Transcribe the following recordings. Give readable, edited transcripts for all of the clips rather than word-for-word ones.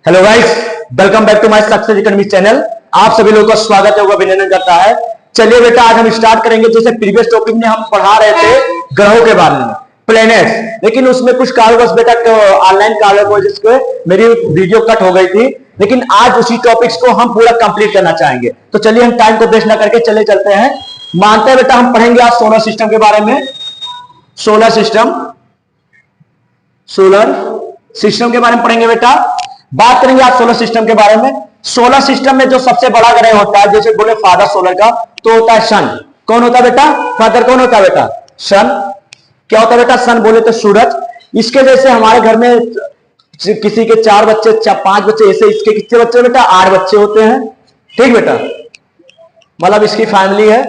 Hello guys, welcome back to my success academy channel. आप सभी लोगों का स्वागत है, अभिनंदन करता है। चलिए बेटा, आज हम स्टार्ट करेंगे। जैसे प्रीवियस टॉपिक में हम पढ़ा रहे थे ग्रहों के बारे में, प्लैनेट्स, लेकिन उसमें कुछ कारणवश बेटा ऑनलाइन कारण की वजह से मेरी वीडियो कट हो गई थी। लेकिन आज उसी टॉपिक्स को हम पूरा कंप्लीट करना चाहेंगे। तो चलिए हम टाइम को वेस्ट ना करके चलते हैं। मानते हैं बेटा हम पढ़ेंगे आज सोलर सिस्टम के बारे में। सोलर सिस्टम के बारे में पढ़ेंगे बेटा। बात करेंगे आज सोलर सिस्टम के बारे में। सोलर सिस्टम में जो सबसे बड़ा ग्रह होता है, जैसे बोले फादर सोलर का, तो होता है सन। कौन होता है बेटा? फादर कौन होता है बेटा? सन। क्या होता है बेटा? सन बोले तो सूरज। इसके जैसे हमारे घर में किसी के 4 बच्चे 5 बच्चे, ऐसे इसके कितने बच्चे बेटा? 8 बच्चे होते हैं। ठीक बेटा, मतलब इसकी फैमिली है।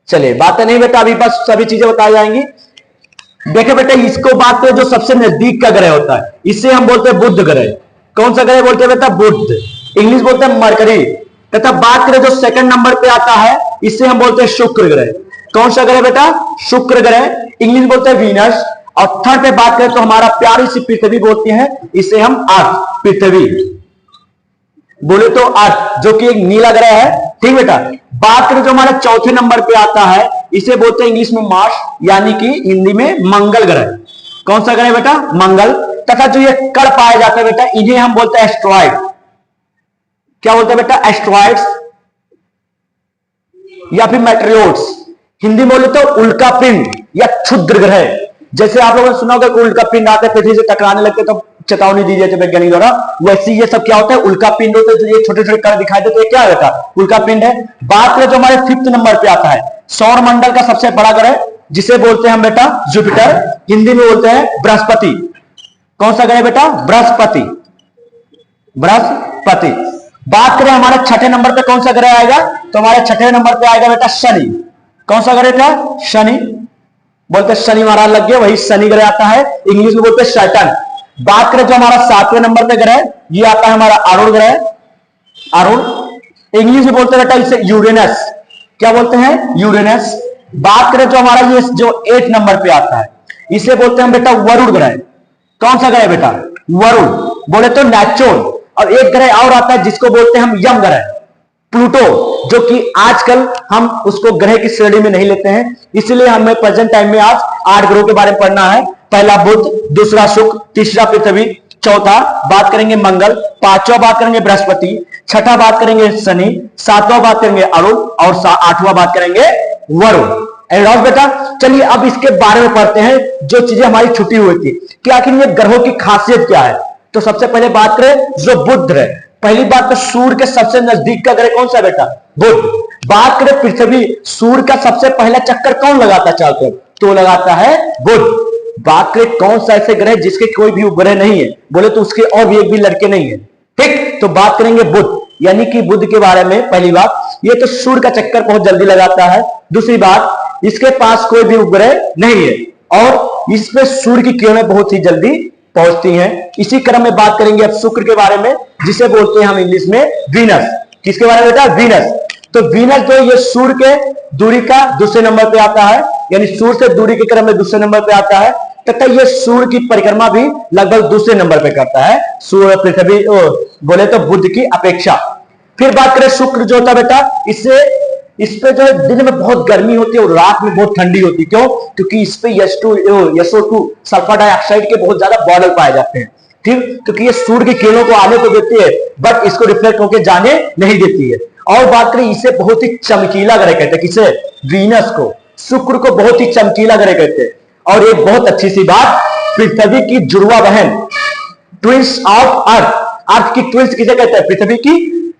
चलिए बातें नहीं बेटा, अभी बस सभी चीजें बताई जाएंगी। देखिए बेटा, इसको बात करें जो सबसे नजदीक का ग्रह होता है, इसे हम बोलते हैं बुध ग्रह। कौन सा ग्रह बोलते हैं बेटा? बुध। इंग्लिश बोलते हैं मरकरी। तथा बात करें जो सेकंड नंबर पे आता है, इसे हम बोलते हैं शुक्र ग्रह। कौन सा ग्रह बेटा? शुक्र ग्रह। इंग्लिश बोलते हैं वीनस। और थर्ड पे बात करें तो हमारा प्यारी सी पृथ्वी बोलते हैं, इसे हम अर्थ, पृथ्वी बोले तो अर्थ, जो कि एक नीला ग्रह है। ठीक बेटा। बात करें जो हमारे चौथे नंबर पे आता है, इसे बोलते हैं इंग्लिश में मार्स, यानी कि हिंदी में मंगल ग्रह। कौन सा ग्रह बेटा? मंगल। तथा जो ये कण पाए जाते हैं बेटा, इन्हें हम बोलते हैं एस्ट्रॉइड। क्या बोलते हैं बेटा? एस्ट्रॉइड्स या फिर मेटेरियोट्स। हिंदी बोले तो उल्का पिंड या क्षुद्र ग्रह। जैसे आप लोगों ने सुना होगा कि उल्का पिंड आते पृथ्वी से टकराने लगते तो चेतावनी दी जाती है वैज्ञानिक द्वारा, वैसे ये सब क्या होता है? उल्का पिंड होते हैं। जो ये छोटे छोटे कण दिखाई देते हैं, क्या होता है? उल्का पिंड है। बात करें जो हमारे 5th नंबर पे आता है, सौर मंडल का सबसे बड़ा ग्रह, जिसे बोलते हैं हम बेटा जुपिटर। हिंदी में बोलते हैं बृहस्पति। कौन सा ग्रह बेटा? बृहस्पति। बृहस्पति। बात करें हमारे 6ठे नंबर पे कौन सा ग्रह आएगा, तो हमारे 6ठे नंबर पे आएगा बेटा शनि। कौन सा ग्रह था? शनि। बोलते शनि महाराज लग गया, वही शनि ग्रह आता है। इंग्लिश में बोलते हैं सैटर्न। बात करें जो हमारा 7वें नंबर पे ग्रह, ये आता है हमारा अरुण ग्रह। अरुण। इंग्लिश में बोलते हैं बेटा इसे यूरेनस। क्या बोलते हैं? यूरेनस। बात करें जो हमारा ये जो 8 नंबर पे आता है, इसे बोलते हैं बेटा वरुण ग्रह। कौन सा ग्रह बेटा? वरुण बोले तो नेपच्यून। और एक ग्रह और आता है जिसको बोलते हैं हम यम ग्रह, प्लूटो, जो कि आजकल हम उसको ग्रह की श्रेणी में नहीं लेते हैं। इसलिए हमें प्रेजेंट टाइम में आज 8 ग्रहों के बारे में पढ़ना है। पहला बुध, दूसरा शुक्र, तीसरा पृथ्वी, चौथा बात करेंगे मंगल, 5वां बात करेंगे बृहस्पति, 6ठा बात करेंगे शनि, 7वां बात करेंगे अरुण और 8वां बात करेंगे वरुण। बेटा चलिए अब इसके बारे में पढ़ते हैं, जो चीजें हमारी छुट्टी हुई थी कि आखिर ये ग्रहों की खासियत क्या है। तो सबसे पहले बात करें जो बुध ग्रह, पहली बात तो सूर्य के सबसे नजदीक का ग्रह कौन सा बेटा? बुध। बात करें पृथ्वी, सूर्य का सबसे पहला चक्कर कौन लगाता है चारों तरफ? तो लगाता है बुध। बात करें कौन सा ऐसे ग्रह जिसके कोई भी उपग्रह नहीं है, बोले तो उसके और भी एक भी लड़के नहीं है। ठीक, तो बात करेंगे बुध, यानी कि बुध के बारे में। पहली बात, ये तो सूर्य का चक्कर बहुत जल्दी लगाता है। दूसरी बात, इसके पास कोई भी उपग्रह नहीं है और इस पे सूर्य की किरणें बहुत ही जल्दी पहुंचती हैं। इसी क्रम में बात करेंगे अब शुक्र के बारे में, जिसे बोलते हैं हम इंग्लिश में वीनस। किसके बारे में बेटा? वीनस। तो वीनस जो ये सूर्य के दूरी का दूसरे नंबर पे आता है, यानी सूर्य से दूरी के क्रम में दूसरे नंबर पे आता है। तथा ये सूर्य की परिक्रमा भी लगभग दूसरे नंबर पे करता है सूर्य पृथ्वी बोले तो बुध की अपेक्षा। फिर बात करें शुक्र जो होता बेटा, इस पे जो है दिन में बहुत गर्मी होती है और रात में बहुत ठंडी होती है। क्यों? क्योंकि इस पे SO2 सल्फर डाइऑक्साइड के बहुत ज्यादा मॉडल पाए जाते हैं। ठीक, क्योंकि ये सूर्य की किरणों को आने को देती है, बट इसको रिफ्लेक्ट होकर जाने नहीं देती है। और बात करें, इसे बहुत ही चमकीला ग्रह कहते हैं। किसे? वीनस को, शुक्र को बहुत ही चमकीला ग्रह कहते हैं। और एक बहुत अच्छी सी बात, पृथ्वी की जुड़वा बहन, ट्विंस ऑफ अर्थ। अर्थ की ट्विंस किसे कहते हैं? पृथ्वी की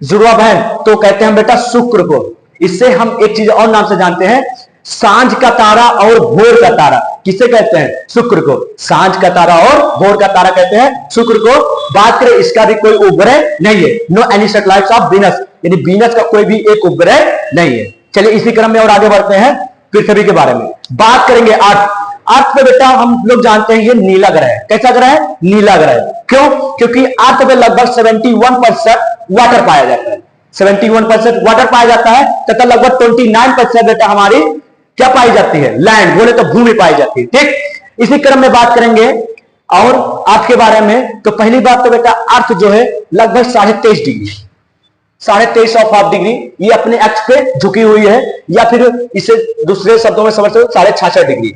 जुड़वा बहन, तो कहते हैं बेटा शुक्र को। इससे हम एक चीज और नाम से जानते हैं, सांझ का तारा और भोर का तारा। किसे कहते हैं? शुक्र को। सांझ का तारा और भोर का तारा कहते हैं शुक्र को। बात करें, इसका भी कोई उपग्रह नहीं है। No any satellites of Venus, यानी वीनस का कोई भी एक उपग्रह नहीं है। चलिए इसी क्रम में और आगे बढ़ते हैं पृथ्वी के बारे में। बात करेंगे अर्थ। अर्थ पे बेटा हम लोग जानते हैं ये नीला ग्रह है। कैसा ग्रह है? नीला ग्रह। क्यों? क्योंकि अर्थ में लगभग 71% वाटर पाया जाता है। 71% वाटर पाया जाता है तथा लगभग 29% बेटा हमारी क्या पाई जाती है? लैंड, बोले तो भूमि पाई जाती है। ठीक, इसी क्रम में बात करेंगे और अर्थ के बारे में। तो पहली बात तो बेटा अर्थ जो है लगभग 23.5 डिग्री, 23.5 ऑफ हाफ डिग्री, ये अपने अक्ष पे झुकी हुई है, या फिर इसे दूसरे शब्दों में समझ सकते हो 66.5 डिग्री,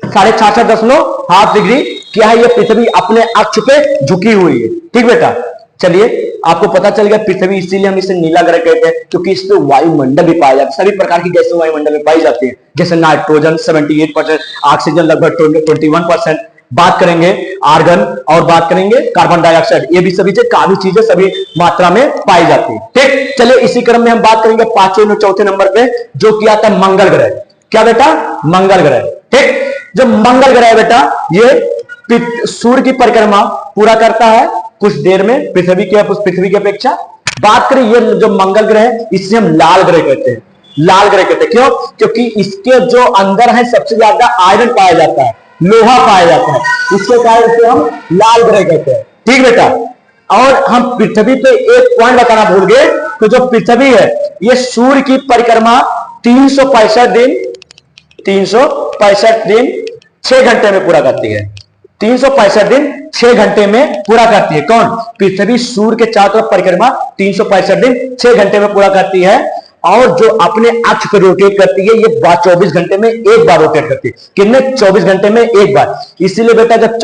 66.5 डिग्री क्या है, ये पृथ्वी अपने अक्ष पे झुकी हुई है। ठीक बेटा, चलिए आपको पता चल गया पृथ्वी, इसीलिए हम इसे नीला ग्रह कहते हैं, क्योंकि इस पे वायुमंडल भी पाया जाता है, सभी प्रकार की गैसें वायुमंडल में पाई जाती है, जैसे नाइट्रोजन 78%, ऑक्सीजन लगभग 21%, बात करेंगे आर्गन और बात करेंगे कार्बन डाइऑक्साइड, ये भी सभी काफी चीजें सभी मात्रा में पाई जाती है। ठीक, चलिए इसी क्रम में हम बात करेंगे चौथे नंबर पे, जो किया था मंगल ग्रह। क्या बेटा? मंगल ग्रह। ठीक, जो मंगल ग्रह बेटा ये सूर्य की परिक्रमा पूरा करता है कुछ देर में पृथ्वी की अपेक्षा। बात करें ये जो मंगल ग्रह है, इसे हम लाल ग्रह कहते हैं, लाल ग्रह कहते हैं। क्यों? क्योंकि इसके जो अंदर है सबसे ज्यादा आयरन पाया जाता है, लोहा पाया जाता है, इसके कारण से हम लाल ग्रह कहते हैं। ठीक बेटा, और हम पृथ्वी पे एक पॉइंट बताना भूल गए, तो जो पृथ्वी है ये सूर्य की परिक्रमा 365 दिन 6 घंटे में पूरा करती है। 365 दिन 6 घंटे में पूरा करती है। कौन? पृथ्वी सूर्य के चारों तरफ परिक्रमा 365 दिन 6 घंटे में पूरा करती है, और जो अपने अक्ष पर रोटेट करती है ये 24 घंटे में एक बार रोटेट करती है। कितने? 24 घंटे में एक बार। इसीलिए बेटा जब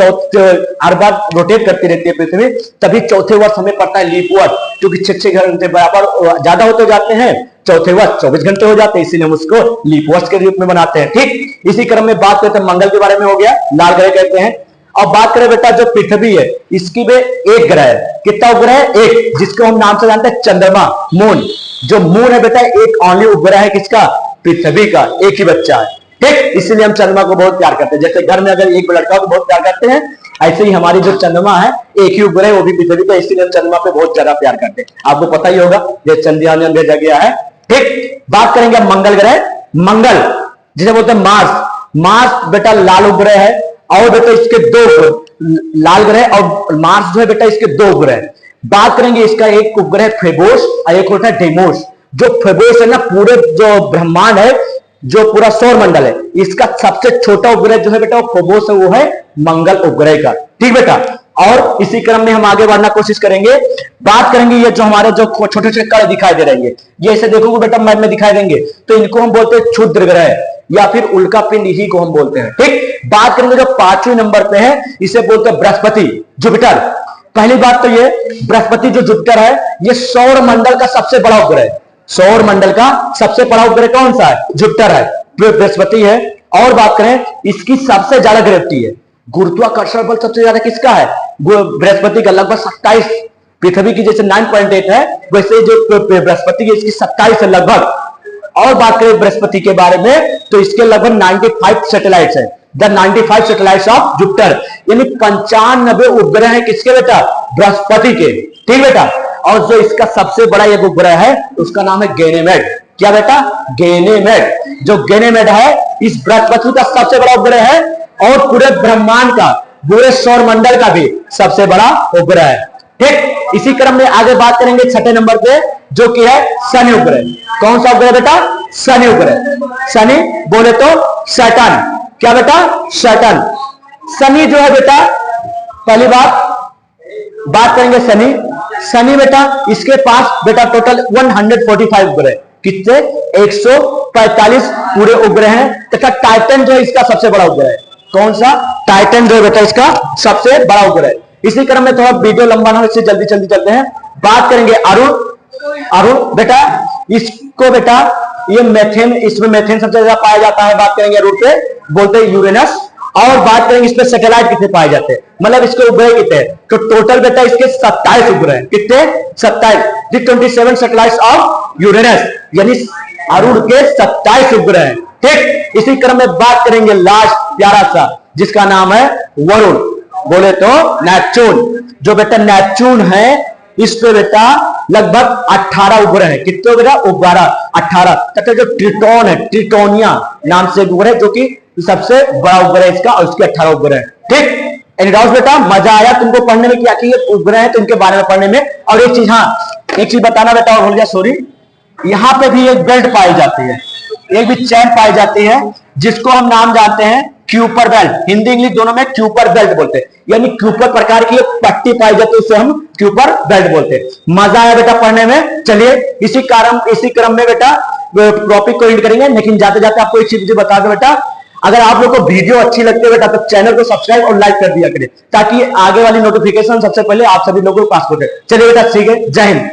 हर बार रोटेट करती रहती है पृथ्वी, तभी चौथे वर्ष हमें पड़ता है लीप वर्ष, क्योंकि 6 घंटे बराबर ज्यादा होते जाते हैं, चौथे वर्ष 24 घंटे हो जाते हैं, इसीलिए हम उसको लीप वर्ष के रूप में बनाते हैं। ठीक, इसी क्रम में बात करते हैं मंगल के बारे में, हो गया, लाल ग्रह कहते हैं। और बात करें बेटा जो पृथ्वी है, इसकी भी एक ग्रह है। कितना उपग्रह है? एक, जिसको हम नाम से जानते हैं चंद्रमा, मून। जो मून है बेटा एक ओनली उपग्रह है, किसका? पृथ्वी का, एक ही बच्चा है। ठीक, इसलिए हम चंद्रमा को बहुत प्यार करते हैं। जैसे घर में अगर एक लड़का को बहुत प्यार करते हैं, ऐसे ही हमारी जो चंद्रमा है एक ही उपग्रह है, वो भी पृथ्वी का, इसलिए हम चंद्रमा पे बहुत ज्यादा प्यार करते हैं। आपको पता ही होगा ये चंद्रयान भेजा गया है। ठीक, बात करेंगे मंगल ग्रह। मंगल जिसे बोलते हैं मार्स। मार्स बेटा लाल उपग्रह है, और बेटा इसके दो, लाल ग्रह और मार्स जो है बेटा इसके दो उपग्रह। बात करेंगे इसका एक उपग्रह फेबोस और एक होता है डेमोस। जो फेबोस है ना, पूरे जो ब्रह्मांड है, जो पूरा सौर मंडल है, इसका सबसे छोटा उपग्रह जो है बेटा वो फेबोस है, वो है मंगल उपग्रह का। ठीक बेटा, और इसी क्रम में हम आगे बढ़ना कोशिश करेंगे। बात करेंगे ये जो हमारे जो छोटे छोटे कण दिखाई दे रहेंगे, ये ऐसे देखोगे बेटा मैप में दिखाई देंगे, तो इनको हम बोलते हैं क्षुद्र ग्रह या फिर उल्का पिंड, इसी को हम बोलते हैं। ठीक, बात करेंगे जो 5वें नंबर पे है, इसे बोलते हैं बृहस्पति, जुपिटर। पहली बात तो ये बृहस्पति जो जुपिटर है, ये सौर मंडल का सबसे बड़ा उपग्रह है। सौर मंडल का सबसे बड़ा उपग्रह कौन सा है? जुपिटर है, बृहस्पति है। और बात करें इसकी सबसे ज्यादा ग्रेविटी है, गुरुत्वाकर्षण बल सबसे ज्यादा किसका है? बृहस्पति का, लगभग 27। पृथ्वी की जैसे 9.8 है, वैसे जो बृहस्पति की इसकी 27 है लगभग। और बात करें बृहस्पति के बारे में, तो इसके लगभग 95 सैटेलाइट्स है, द 95 सैटेलाइट्स ऑफ जुपिटर, यानी 95 उपग्रह है किसके बेटा? बृहस्पति के। ठीक बेटा, और जो इसका सबसे बड़ा एक उपग्रह है उसका नाम है गैनेमेड। क्या बेटा? गैनेमेड। जो गैनेमेड है इस बृहस्पति का सबसे बड़ा उपग्रह है, और पूरे ब्रह्मांड का, पूरे सौर मंडल का भी सबसे बड़ा उपग्रह है। ठीक, इसी क्रम में आगे बात करेंगे 6ठे नंबर पे, जो कि है शनि उपग्रह। कौन सा उपग्रह बेटा? शनि उपग्रह। शनि बोले तो सैटर्न। क्या बेटा? सैटर्न। शनि जो है बेटा, पहली बात करेंगे शनि। शनि बेटा इसके पास बेटा टोटल 145 उपग्रह। कितने? 145 पूरे उपग्रह हैं, तथा टाइटन जो है इसका सबसे बड़ा उपग्रह है। कौन सा? टाइटन जो है बेटा इसका सबसे बड़ा उपग्रह है। इसी क्रम में थोड़ा वीडियो लंबा ना हो, इससे जल्दी चलते हैं। बात करेंगे अरुण बेटा, इसको बेटा ये मेथेन, इसमें मेथेन सबसे ज्यादा पाया जाता है। बात करेंगे अरुण पे, बोलते हैं यूरेनस। और बात करेंगे इस पे सैटेलाइट कितने पाए जाते हैं, मतलब इसके उपग्रह कितने हैं, तो टोटल बेटा इसके 27 उपग्रह। कितने? 27। 27 सैटेलाइट्स ऑफ यूरेनस, यानी अरुण के 27 उपग्रह हैं। ठीक, इसी क्रम में बात करेंगे लास्ट प्यारा सा, जिसका नाम है वरुण, बोले तो नेपच्यून। जो बेटा नेपच्यून है, इस पे बेटा लगभग 18 उपग्रह है। कितने बेटा? 18। तथा जो ट्रिटोन है, ट्रिटोनिया नाम से उपग्रह, जो कि सबसे बड़ा उपग्रह इसका, और उसके 18 उपग्रह। ठीक, एनी डाउट बेटा? मजा आया तुमको पढ़ने में? क्या कि ये उपग्रह है तो इनके बारे में पढ़ने में। और एक चीज, हाँ एक चीज बताना बेटा, और भूल गया, सॉरी, यहाँ पे भी एक बेल्ट पाई जाती है, एक भी चैन पाई जाती है, जिसको हम नाम जानते हैं क्यूपर बेल्ट, हिंदी इंग्लिश दोनों में क्यूपर बेल्ट बोलते हैं, यानी क्यूपर प्रकार की एक पट्टी पाई जाती है, उसे हम क्यूपर बेल्ट बोलते हैं। मजा आया बेटा पढ़ने में? चलिए इसी क्रम में बेटा टॉपिक को एंड करेंगे, लेकिन जाते जाते आपको एक चीज बता दो बेटा, अगर आप लोग को वीडियो अच्छी लगती है बेटा तो चैनल को सब्सक्राइब और लाइक कर दिया करें, ताकि आगे वाली नोटिफिकेशन सबसे पहले आप सभी लोगों को पास हो जाए। चलिए बेटा ठीक है, जय हिंद।